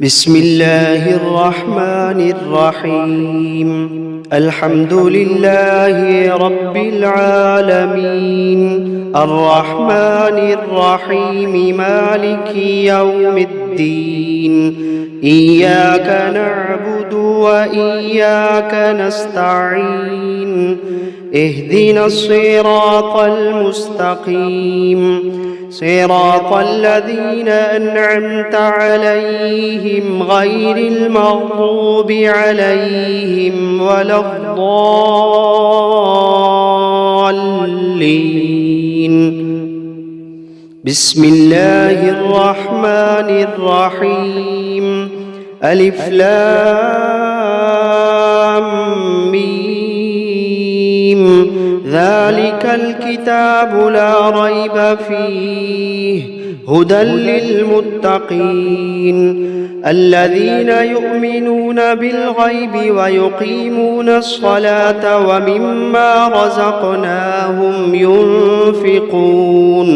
بسم الله الرحمن الرحيم. الحمد لله رب العالمين، الرحمن الرحيم، مالك يوم الدين. إياك نعبد وإياك نستعين، اهدنا الصراط المستقيم، صراط الذين أنعمت عليهم غير المغضوب عليهم ولا الضالين. بسم الله الرحمن الرحيم. ألف لام ميم. ذلك الكتاب لا ريب فيه هدى للمتقين الذين يؤمنون بالغيب ويقيمون الصلاة ومما رزقناهم ينفقون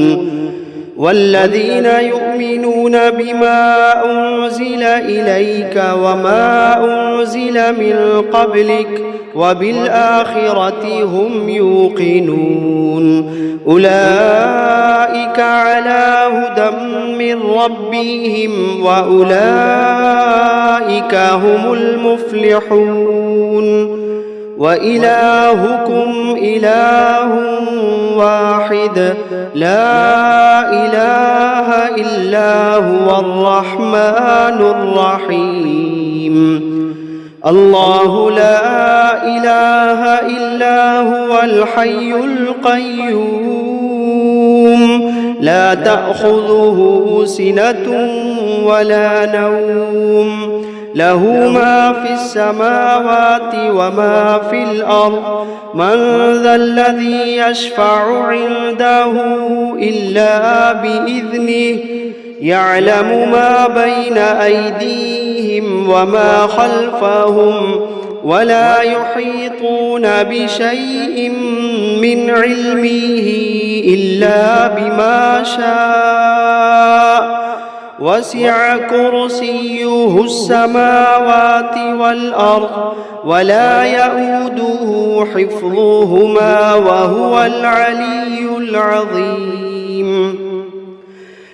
والذين يؤمنون بما أنزل إليك وما أنزل من قبلك وبالآخرة هم يوقنون أولئك على هدى من ربهم وأولئك هم المفلحون. وإلهكم إله واحد لا إله إلا هو الرحمن الرحيم. الله لا إله إلا هو الحي القيوم لا تأخذه سنة ولا نوم له ما في السماوات وما في الأرض من ذا الذي يشفع عنده إلا بإذنه يعلم ما بين أيديهم وما خلفهم ولا يحيطون بشيء من علمه إلا بما شاء وسع كرسيه السماوات والأرض ولا يؤوده حفظهما وهو العلي العظيم.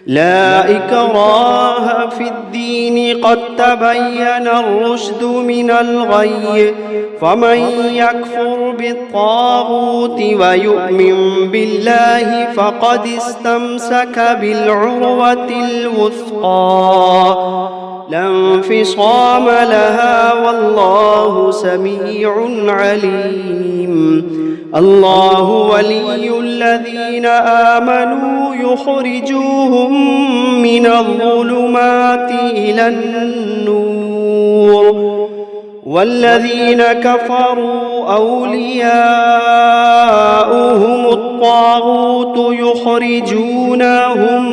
لا إكراه في الدين قد تبين الرشد من الغي فمن يكفر بالطاغوت ويؤمن بالله فقد استمسك بالعروة الوثقى لا انفصام لها والله سميع عليم. الله ولي الذين آمنوا يخرجوهم من الظلمات إلى النور والذين كفروا أولياؤهم الطاغوت يخرجونهم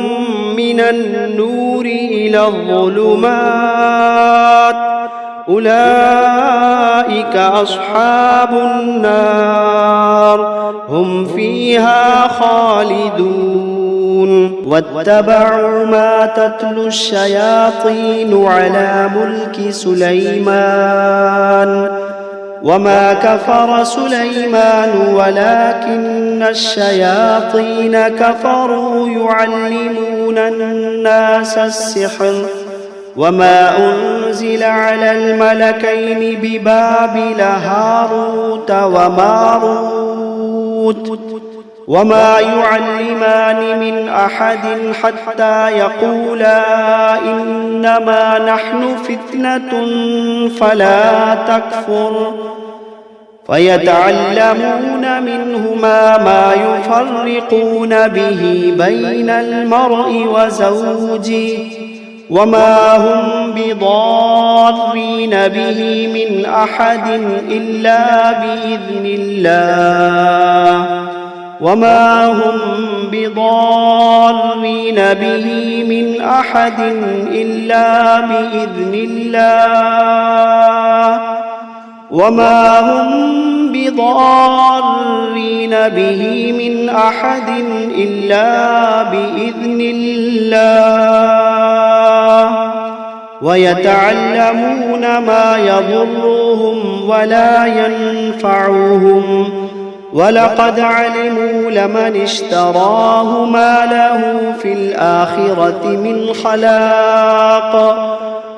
من النور إلى الظلمات أولئك أصحاب النار هم فيها خالدون. واتبعوا ما تتلو الشياطين على ملك سليمان وما كفر سليمان ولكن الشياطين كفروا يعلمون الناس السحر وما أنزل على الملكين ببابل هاروت وماروت وما يعلمان من أحد حتى يقولا إنما نحن فتنة فلا تكفر فيتعلمون منهما ما يفرقون به بين المرء وزوجه وما هم بضارين به من أحد إلا بإذن الله وما هم بضارين به من أحد إلا بإذن الله وما هم بضارين به من أحد إلا بإذن الله ويتعلمون ما يضرهم ولا ينفعهم ولقد علموا لمن اشتراه ما له في الآخرة من خلاق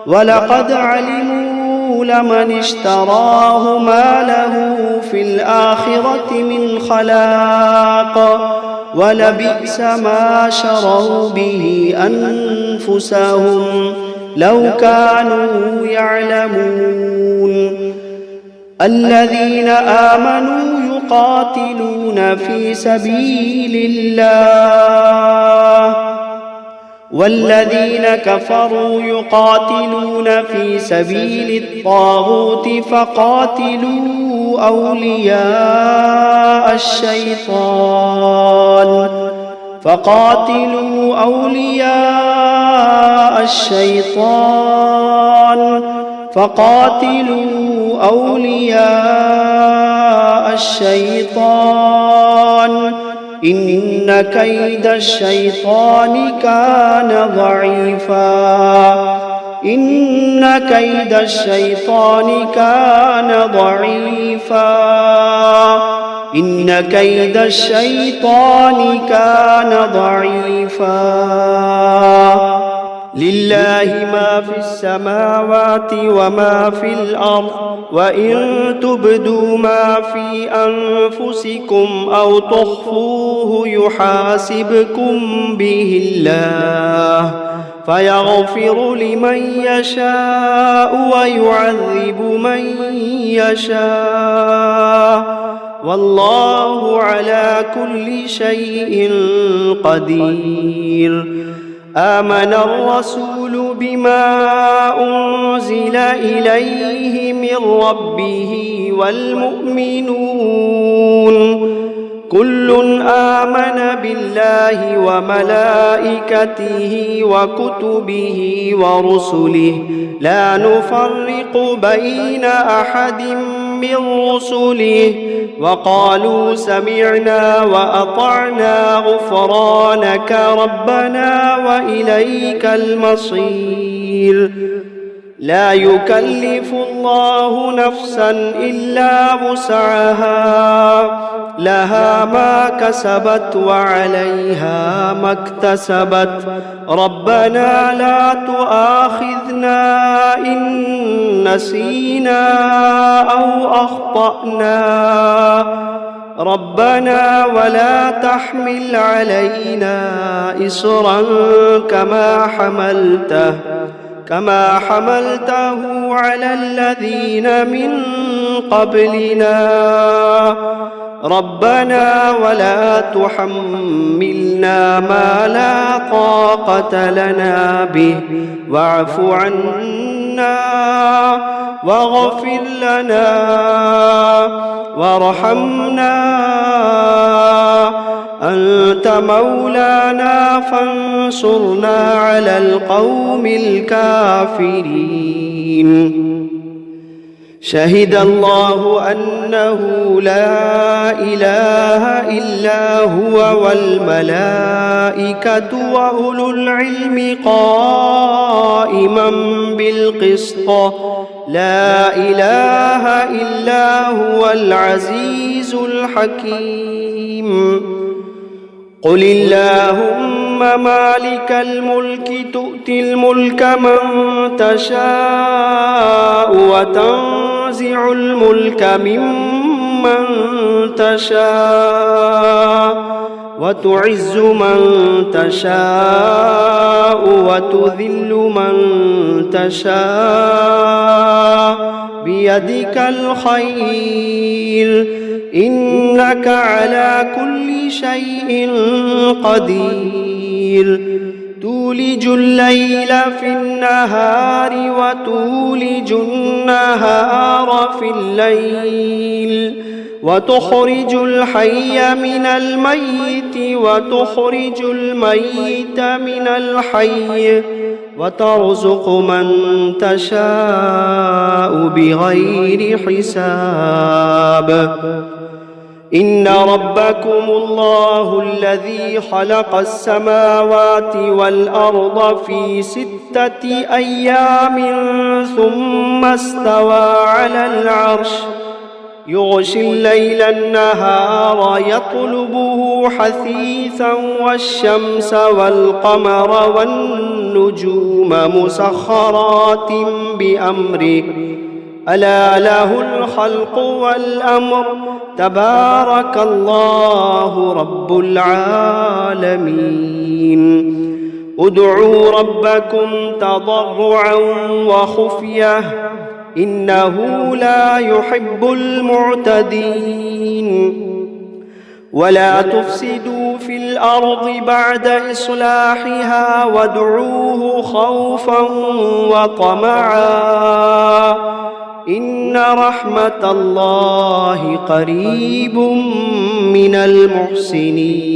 ولقد علموا لمن اشتراه ما له في الآخرة من خلاق ولبئس ما شروا به أنفسهم لو كانوا يعلمون الذين آمنوا يقاتلون في سبيل الله والذين كفروا يقاتلون في سبيل الطاغوت فقاتلوا أولياء الشيطان إن كيد الشيطان كان ضعيفا لله ما في السماوات وما في الأرض وإن تبدوا ما في أنفسكم أو تخفوه يحاسبكم به الله فيغفر لمن يشاء ويعذب من يشاء والله على كل شيء قدير آمن الرسول بما أنزل إليه من ربه والمؤمنون كل آمن بالله وملائكته وكتبه ورسله لا نفرق بين أحد من رسله وقالوا سمعنا وأطعنا غفرانك ربنا وإليك المصير لا يكلف الله نفسا إلا وسعها لها ما كسبت وعليها ما اكتسبت ربنا لا تؤاخذنا إن نسينا أو أخطأنا ربنا ولا تحمل علينا إصرا كما حملته على الذين من قبلنا ربنا ولا تحملنا ما لا طاقة لنا به واعف عنا واغفر لنا وارحمنا أنت مولانا فانصرنا على القوم الكافرين شهد الله أنه لا إله إلا هو والملائكة وأولو العلم قائما بالقسط لا إله إلا هو العزيز الحكيم قل اللهم مالك الملك تؤتي الملك من تشاء وتنزع الملك ممن تشاء وتعز من تشاء وتذل من تشاء بيدك الخير إنك على كل شيء قدير تولج الليل في النهار وتولج النهار في الليل وتخرج الحي من الميت وتخرج الميت من الحي وترزق من تشاء بغير حساب إن ربكم الله الذي خلق السماوات والأرض في 6 أيام ثم استوى على العرش يغشي الليل النهار يطلبه حثيثا والشمس والقمر والنجوم مسخرات بأمره ألا له الخلق والأمر تبارك الله رب العالمين ادعوا ربكم تضرعا وخفية إنه لا يحب المعتدين ولا تفسدوا في الأرض بعد إصلاحها وادعوه خوفا وطمعا إن رحمة الله قريب من المحسنين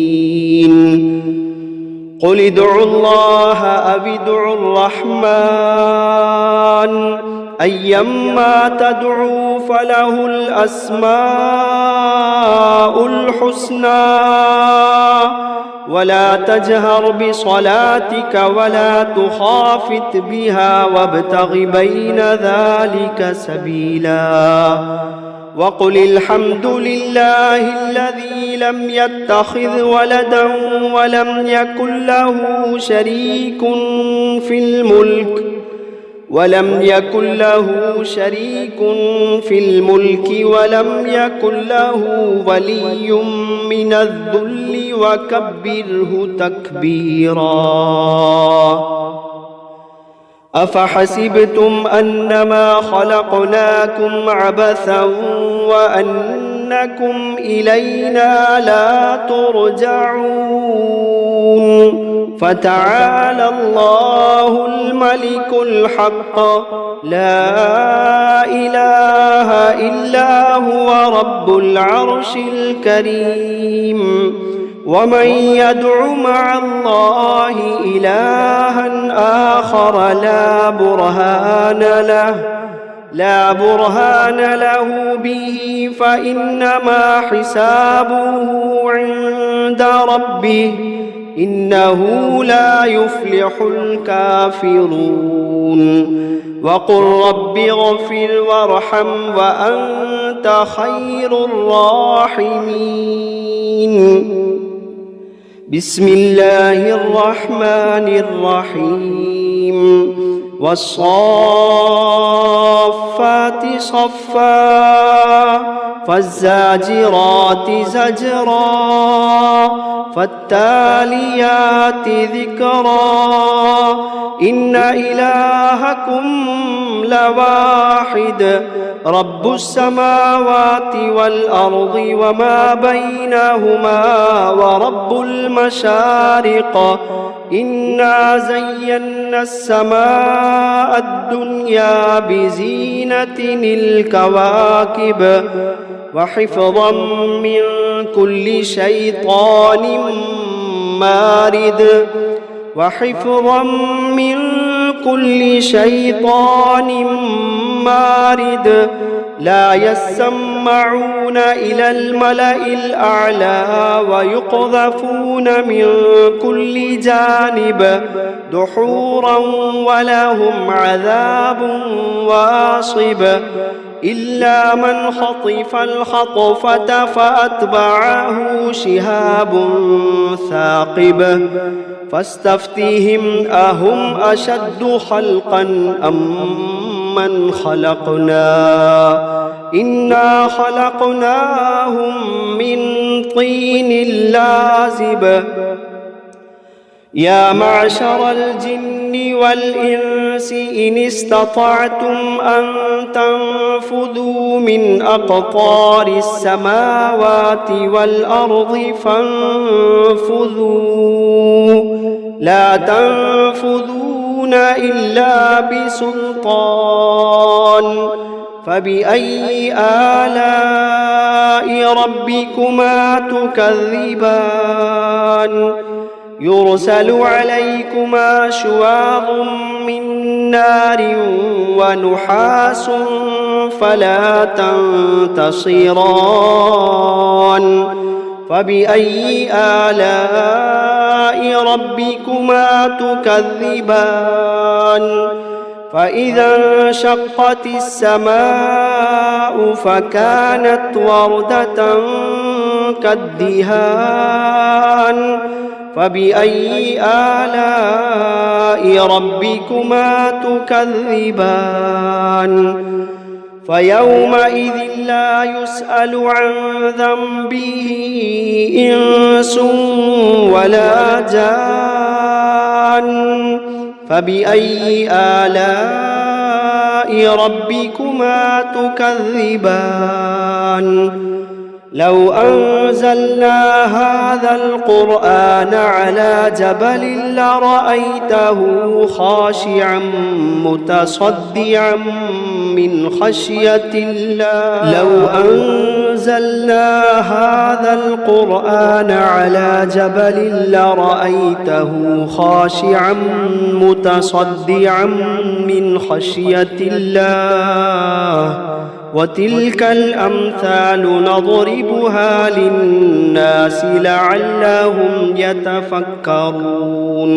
قل ادعوا الله أو ادعوا الرحمن أيما تدعوا فله الأسماء الحسنى ولا تجهر بصلاتك ولا تخافت بها وابتغ بين ذلك سبيلا وقل الحمد لله الذي لم يتخذ ولدا ولم يكن له شريك في الملك ولم يكن ولم يكن له ولي من الذل وكبره تكبيرا أفحسبتم أنما خلقناكم عبثا وأنكم إلينا لا ترجعون فتعالى الله الملك الحق لا إله إلا هو رب العرش الكريم ومن يدع مع الله إلها آخر لا برهان له به فإنما حسابه عند ربه إنه لا يفلح الكافرون وقل رب اغفر وارحم وأنت خير الراحمين بسم الله الرحمن الرحيم والصافات صفا فالزاجرات زجرا فالتاليات ذكرا إن إلهكم لواحد رب السماوات والأرض وما بينهما ورب المشارق إنا زينا السماء الدنيا بزينة الكواكب وحفظا من كل شيطان مارد لا يسمعون إلى الملأ الأعلى ويقذفون من كل جانب دحورا ولهم عذاب واصب إلا من خطف الخطفة فأتبعه شهاب ثاقب فاستفتهم أهم أشد خلقا أم من خلقنا إنا خلقناهم من طين لازب يا معشر الجن والإنس إن استطعتم أن تنفذوا من أقطار السماوات والأرض فانفذوا لا تنفذون إلا بسلطان فبأي آلاء ربكما تكذبان يرسل عليكما شواظ من نار ونحاس فلا تنتصران فبأي آلاء ربكما تكذبان فإذا انشقت السماء فكانت وردة كالدهان فبأي آلاء ربكما تكذبان فيومئذ لا يسأل عن ذنبه إنس ولا جان فبأي آلاء ربكما تكذبان لو أنزلنا هذا القرآن على جبل لرأيته خاشعا متصدعا من خشية الله لو أنزلنا هذا القرآن على جبل لرأيته خاشعا متصدعا من خشية الله وتلك الأمثال نضربها للناس لعلهم يتفكرون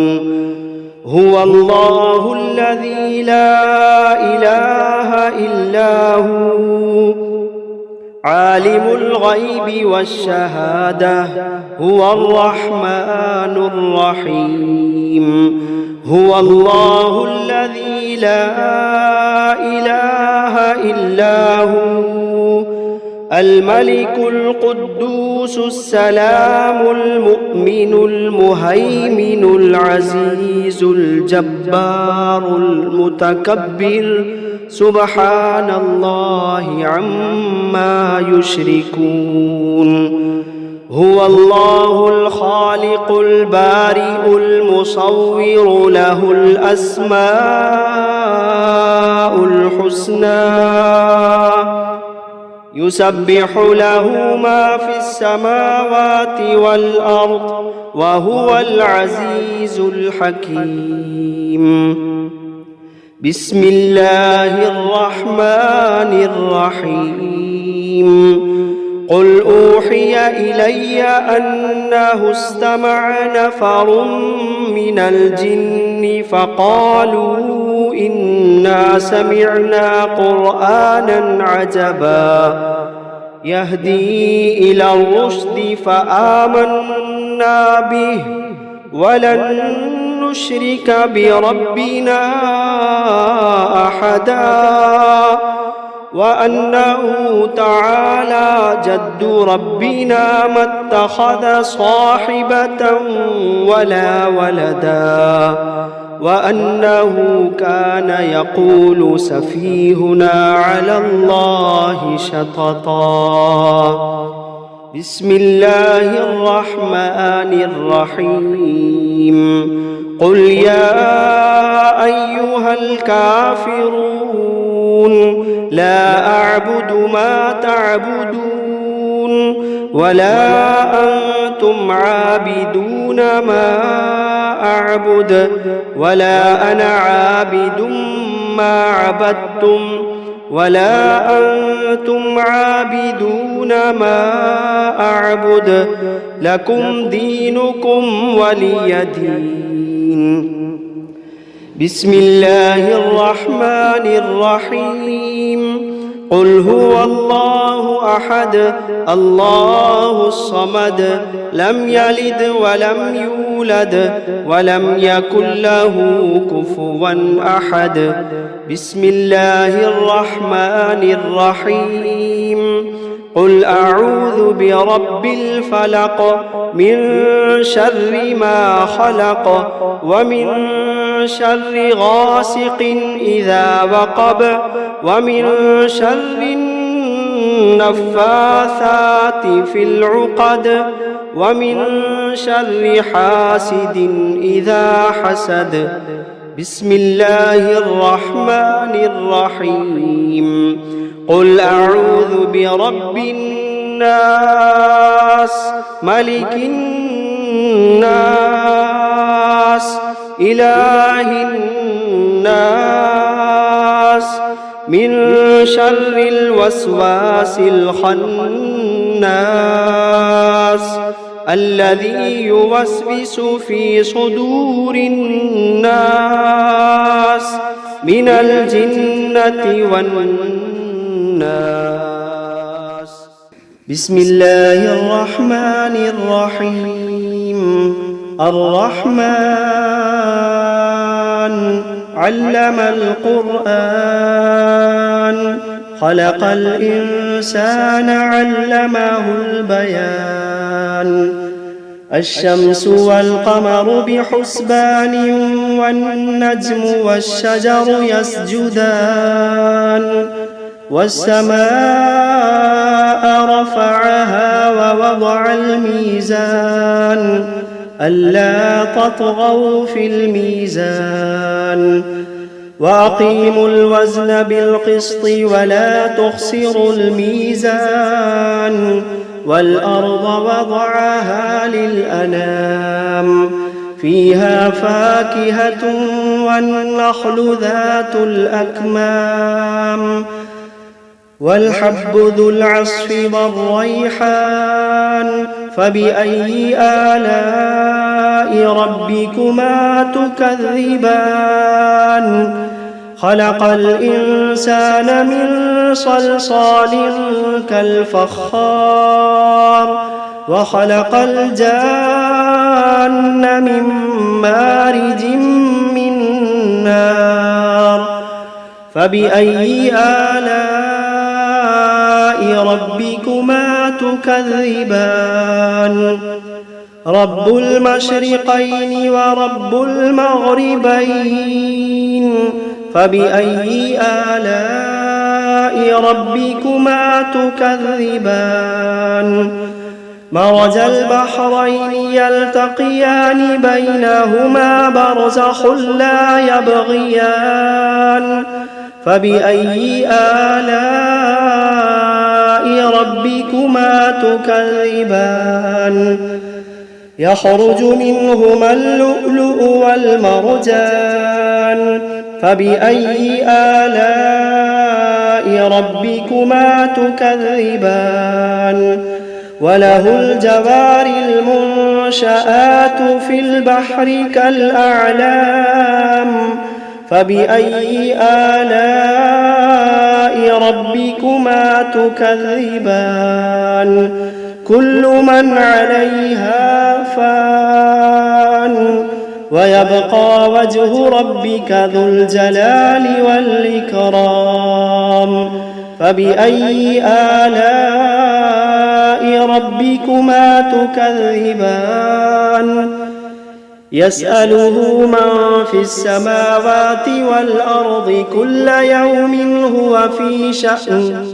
هو الله الذي لا إله إلا هو عالم الغيب والشهادة هو الرحمن الرحيم هو الله الذي لا إله إلا هو الملك القدوس السلام المؤمن المهيمن العزيز الجبار المتكبر سبحان الله عما يشركون هو الله الخالق البارئ المصور له الأسماء الحسنى يسبح له ما في السماوات والأرض وهو العزيز الحكيم بسم الله الرحمن الرحيم قل أوحي إلي أنه استمع نفر من الجن فقالوا إنا سمعنا قرآنا عجبا يهدي إلى الرشد فآمنا به ولن نشرك بربنا أحدا وأنه تعالى جد ربنا ما اتخذ صاحبة ولا ولدا وأنه كان يقول سفيهنا على الله شططا بسم الله الرحمن الرحيم قل يا أيها الكافرون لا أعبد ما تعبدون ولا أنتم عابدون ما أعبد ولا أنا عابد ما عبدتم ولا أنتم عابدون ما أعبد لكم دينكم ولي دين بسم الله الرحمن الرحيم قل هو الله أحد الله الصمد لم يلد ولم يولد ولم يكن له كفوا أحد بسم الله الرحمن الرحيم قل أعوذ برب الفلق من شر ما خلق ومن شر غاسق إذا وقب ومن شر النفاثات في العقد ومن شر حاسد إذا حسد بسم الله الرحمن الرحيم قل أعوذ برب الناس ملك الناس الناس إله الناس من شر الوسواس الخناس الذي يوسوس في صدور الناس من الجنة والناس. بسم الله الرحمن الرحيم. الرحمن علم القرآن خلق الإنسان علمه البيان. الشمس والقمر بحسبان والنجم والشجر يسجدان. والسماء رفعها ووضع الميزان ألا تطغوا في الميزان وأقيموا الوزن بالقسط ولا تخسروا الميزان. والأرض وضعها للأنام فيها فاكهة والنخل ذات الأكمام والحب ذو العصف والريحان. فبأي آلاء ربكما تكذبان؟ خلق الإنسان من صلصال كالفخار وخلق الجان من مارج من نار. فبأي آلاء ربكما تكذبان؟ رب المشرقين ورب المغربين. فبأي آلاء ربكما تكذبان؟ مرج البحرين يلتقيان بينهما برزخ لا يبغيان. فبأي آلاء ربكما تكذبان؟ يخرج منهما اللؤلؤ والمرجان. فبأي آلاء ربكما تكذبان؟ وله الجوار المنشآت في البحر كالأعلام. فبأي آلاء ربكما تكذبان؟ كل من عليها فان ويبقى وجه ربك ذو الجلال والإكرام. فبأي آلاء ربكما تكذبان؟ يسأله من في السماوات والأرض كل يوم هو في شأن.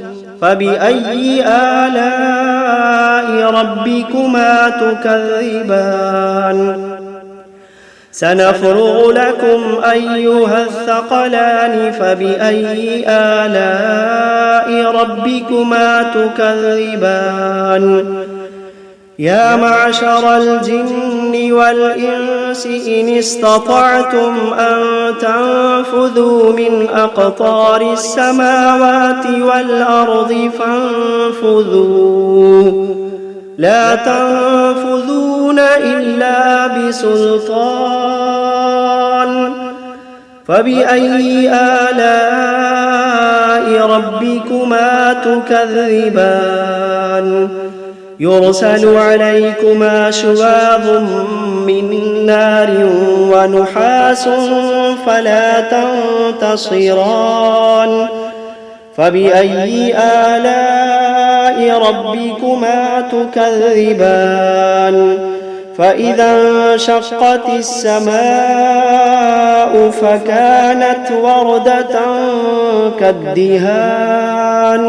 فبأي آلاء ربكما تكذبان؟ سنفرغ لكم أيها الثقلان. فبأي آلاء ربكما تكذبان؟ يا معشر الجن والإنس إن استطعتم أن تنفذوا من أقطار السماوات والأرض فانفذوا لا تنفذون إلا بسلطان. فبأي آلاء ربكما تكذبان؟ يرسل عليكما شواظ من نار ونحاس فلا تنتصران. فبأي آلاء ربكما تكذبان؟ فإذا انشقت السماء فكانت وردة كالدهان.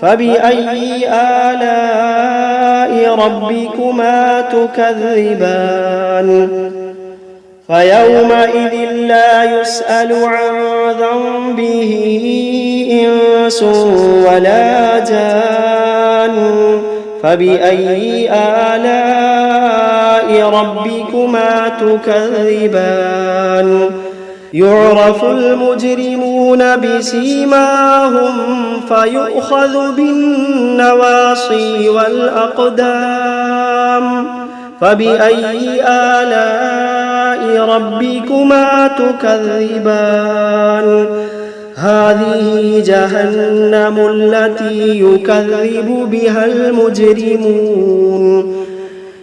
فبأي آلاء ربكما تكذبان؟ فيومئذ لا يسأل عن ذنبه إنس ولا جان. فبأي آلاء ربكما تكذبان يعرف المجرمون بسيماهم فيؤخذ بالنواصي والأقدام فبأي آلاء ربكما تكذبان هذه جهنم التي يكذب بها المجرمون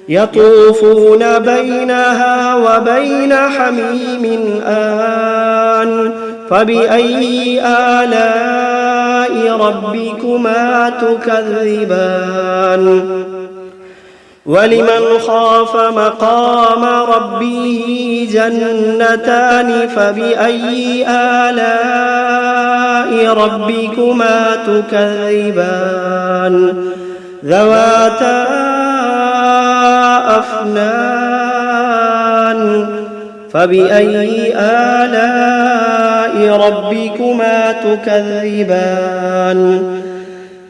يطوفون بينها وبين حميم آن فبأي آلاء ربكما تكذبان ولمن خاف مقام ربه جنتان فبأي آلاء ربكما تكذبان ذواتا أفنان فبأي آلاء ربكما تكذبان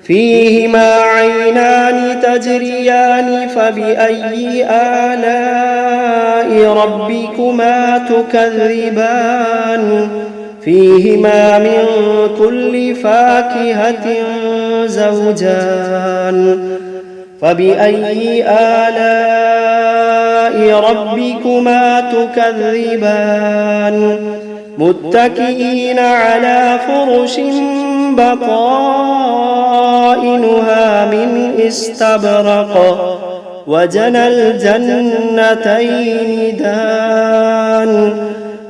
فيهما عينان تجريان فبأي آلاء ربكما تكذبان فيهما من كل فاكهة زوجان فبأي آلاء ربكما تكذبان متكئين على فرش بطائنها من استبرق وجنى الجنتين دان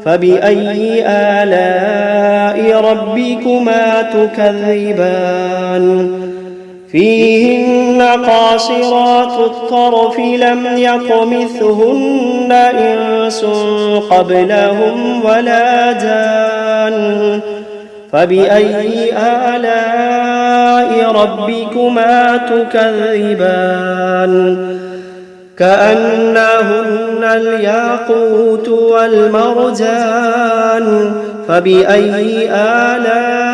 فبأي آلاء ربكما تكذبان فيهن قاصرات الطرف لم يطمثهن إنس قبلهم ولا جان فبأي آلاء ربكما تكذبان كأنهن الياقوت والمرجان فبأي آلاء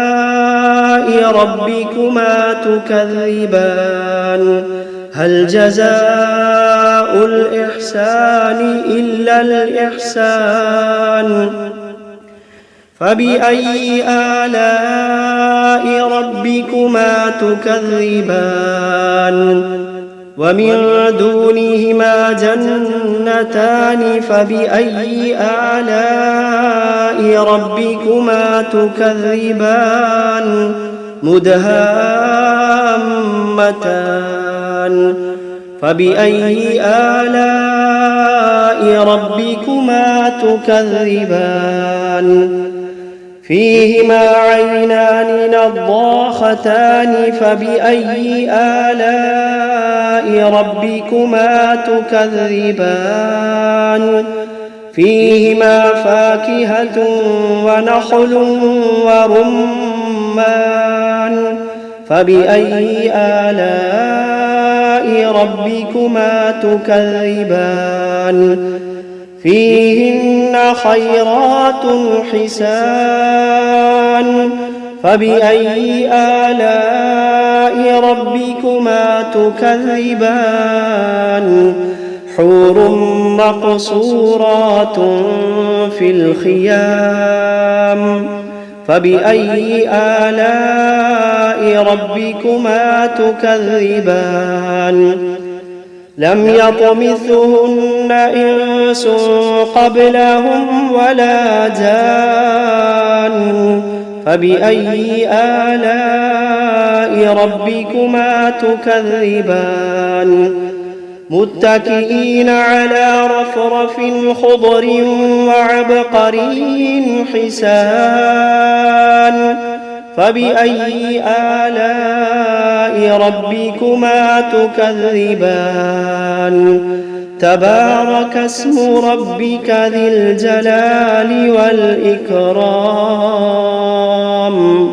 ربكما تكذبان هل جزاء الإحسان إلا الإحسان فبأي آلاء ربكما تكذبان ومن دونهما جنتان فبأي آلاء ربكما تكذبان مدهامتان فبأي آلاء ربكما تكذبان فيهما عينان نضاختان فبأي آلاء ربكما تكذبان فيهما فاكهة ونخل ورمان فبأي آلاء ربكما تكذبان فيهن خيرات حسان فبأي آلاء ربكما تكذبان حور مقصورات في الخيام فبأي آلاء ربكما تكذبان لم يطمثهن إنس قبلهم ولا جان فبأي آلاء ربكما تكذبان متكئين على رفرف خضر وعبقري حسان فبأي آلاء ربكما تكذبان تبارك اسم ربك ذي الجلال والإكرام